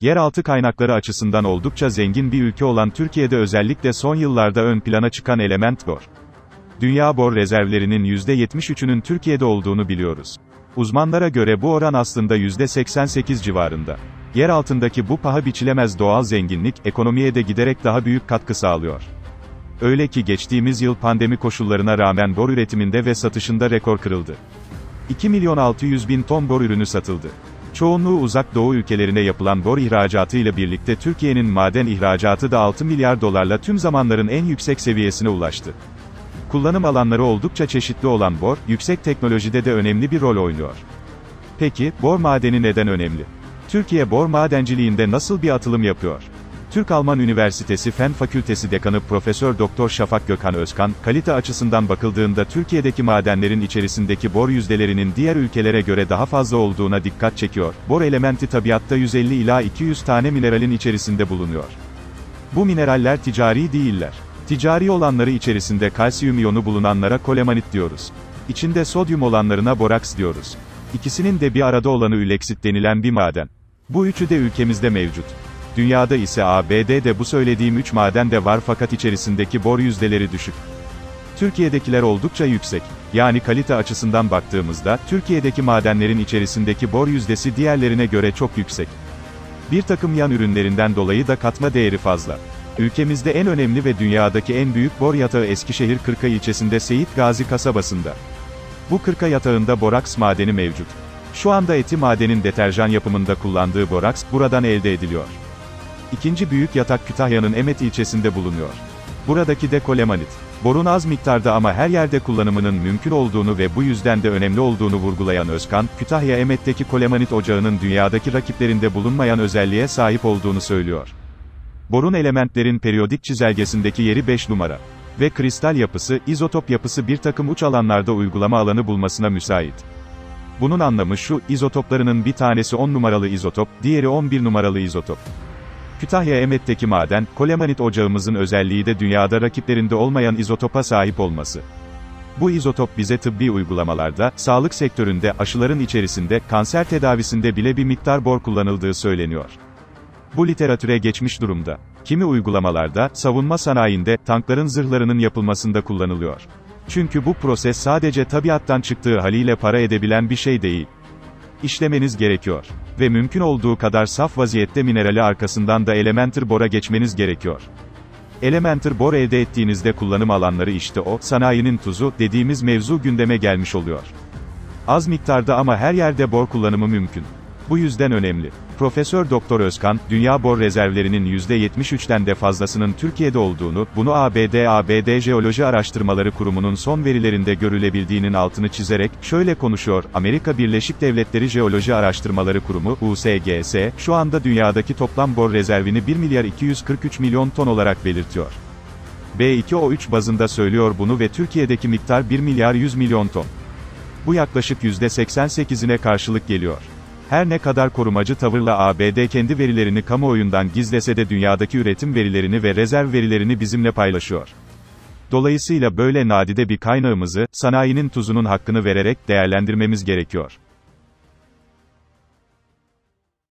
Yeraltı kaynakları açısından oldukça zengin bir ülke olan Türkiye'de özellikle son yıllarda ön plana çıkan element bor. Dünya bor rezervlerinin %73'ünün Türkiye'de olduğunu biliyoruz. Uzmanlara göre bu oran aslında %88 civarında. Yer altındaki bu paha biçilemez doğal zenginlik, ekonomiye de giderek daha büyük katkı sağlıyor. Öyle ki geçtiğimiz yıl pandemi koşullarına rağmen bor üretiminde ve satışında rekor kırıldı. 2.600.000 ton bor ürünü satıldı. Çoğunluğu uzak doğu ülkelerine yapılan bor ihracatı ile birlikte Türkiye'nin maden ihracatı da 6 milyar dolarla tüm zamanların en yüksek seviyesine ulaştı. Kullanım alanları oldukça çeşitli olan bor, yüksek teknolojide de önemli bir rol oynuyor. Peki, bor madeni neden önemli? Türkiye bor madenciliğinde nasıl bir atılım yapıyor? Türk-Alman Üniversitesi Fen Fakültesi Dekanı Profesör Doktor Şafak Gökhan Özkan, kalite açısından bakıldığında Türkiye'deki madenlerin içerisindeki bor yüzdelerinin diğer ülkelere göre daha fazla olduğuna dikkat çekiyor. Bor elementi tabiatta 150 ila 200 tane mineralin içerisinde bulunuyor. Bu mineraller ticari değiller. Ticari olanları içerisinde kalsiyum iyonu bulunanlara kolemanit diyoruz. İçinde sodyum olanlarına boraks diyoruz. İkisinin de bir arada olanı üleksit denilen bir maden. Bu üçü de ülkemizde mevcut. Dünyada ise ABD'de bu söylediğim 3 maden de var fakat içerisindeki bor yüzdeleri düşük. Türkiye'dekiler oldukça yüksek. Yani kalite açısından baktığımızda, Türkiye'deki madenlerin içerisindeki bor yüzdesi diğerlerine göre çok yüksek. Bir takım yan ürünlerinden dolayı da katma değeri fazla. Ülkemizde en önemli ve dünyadaki en büyük bor yatağı Eskişehir Kırkay ilçesinde Seyit Gazi kasabasında. Bu Kırkay yatağında boraks madeni mevcut. Şu anda Eti madenin deterjan yapımında kullandığı boraks, buradan elde ediliyor. İkinci büyük yatak Kütahya'nın Emet ilçesinde bulunuyor. Buradaki de kolemanit. Borun az miktarda ama her yerde kullanımının mümkün olduğunu ve bu yüzden de önemli olduğunu vurgulayan Özkan, Kütahya Emet'teki kolemanit ocağının dünyadaki rakiplerinde bulunmayan özelliğe sahip olduğunu söylüyor. Borun elementlerin periyodik çizelgesindeki yeri 5 numara. Ve kristal yapısı, izotop yapısı bir takım uç alanlarda uygulama alanı bulmasına müsait. Bunun anlamı şu, izotoplarının bir tanesi 10 numaralı izotop, diğeri 11 numaralı izotop. Kütahya Emet'teki maden, kolemanit ocağımızın özelliği de dünyada rakiplerinde olmayan izotopa sahip olması. Bu izotop bize tıbbi uygulamalarda, sağlık sektöründe, aşıların içerisinde, kanser tedavisinde bile bir miktar bor kullanıldığı söyleniyor. Bu literatüre geçmiş durumda. Kimi uygulamalarda, savunma sanayinde, tankların zırhlarının yapılmasında kullanılıyor. Çünkü bu proses sadece tabiattan çıktığı haliyle para edebilen bir şey değil. İşlemeniz gerekiyor. Ve mümkün olduğu kadar saf vaziyette minerali arkasından da elementer bora geçmeniz gerekiyor. Elementer bor elde ettiğinizde kullanım alanları işte o, sanayinin tuzu, dediğimiz mevzu gündeme gelmiş oluyor. Az miktarda ama her yerde bor kullanımı mümkün. Bu yüzden önemli. Profesör Doktor Özkan, dünya bor rezervlerinin %73'ten de fazlasının Türkiye'de olduğunu, bunu ABD Jeoloji Araştırmaları Kurumu'nun son verilerinde görülebildiğinin altını çizerek, şöyle konuşuyor, Amerika Birleşik Devletleri Jeoloji Araştırmaları Kurumu, USGS, şu anda dünyadaki toplam bor rezervini 1 milyar 243 milyon ton olarak belirtiyor. B2O3 bazında söylüyor bunu ve Türkiye'deki miktar 1 milyar 100 milyon ton. Bu yaklaşık %88'ine karşılık geliyor. Her ne kadar korumacı tavırla ABD kendi verilerini kamuoyundan gizlese de dünyadaki üretim verilerini ve rezerv verilerini bizimle paylaşıyor. Dolayısıyla böyle nadide bir kaynağımızı, sanayinin tuzunun hakkını vererek, değerlendirmemiz gerekiyor.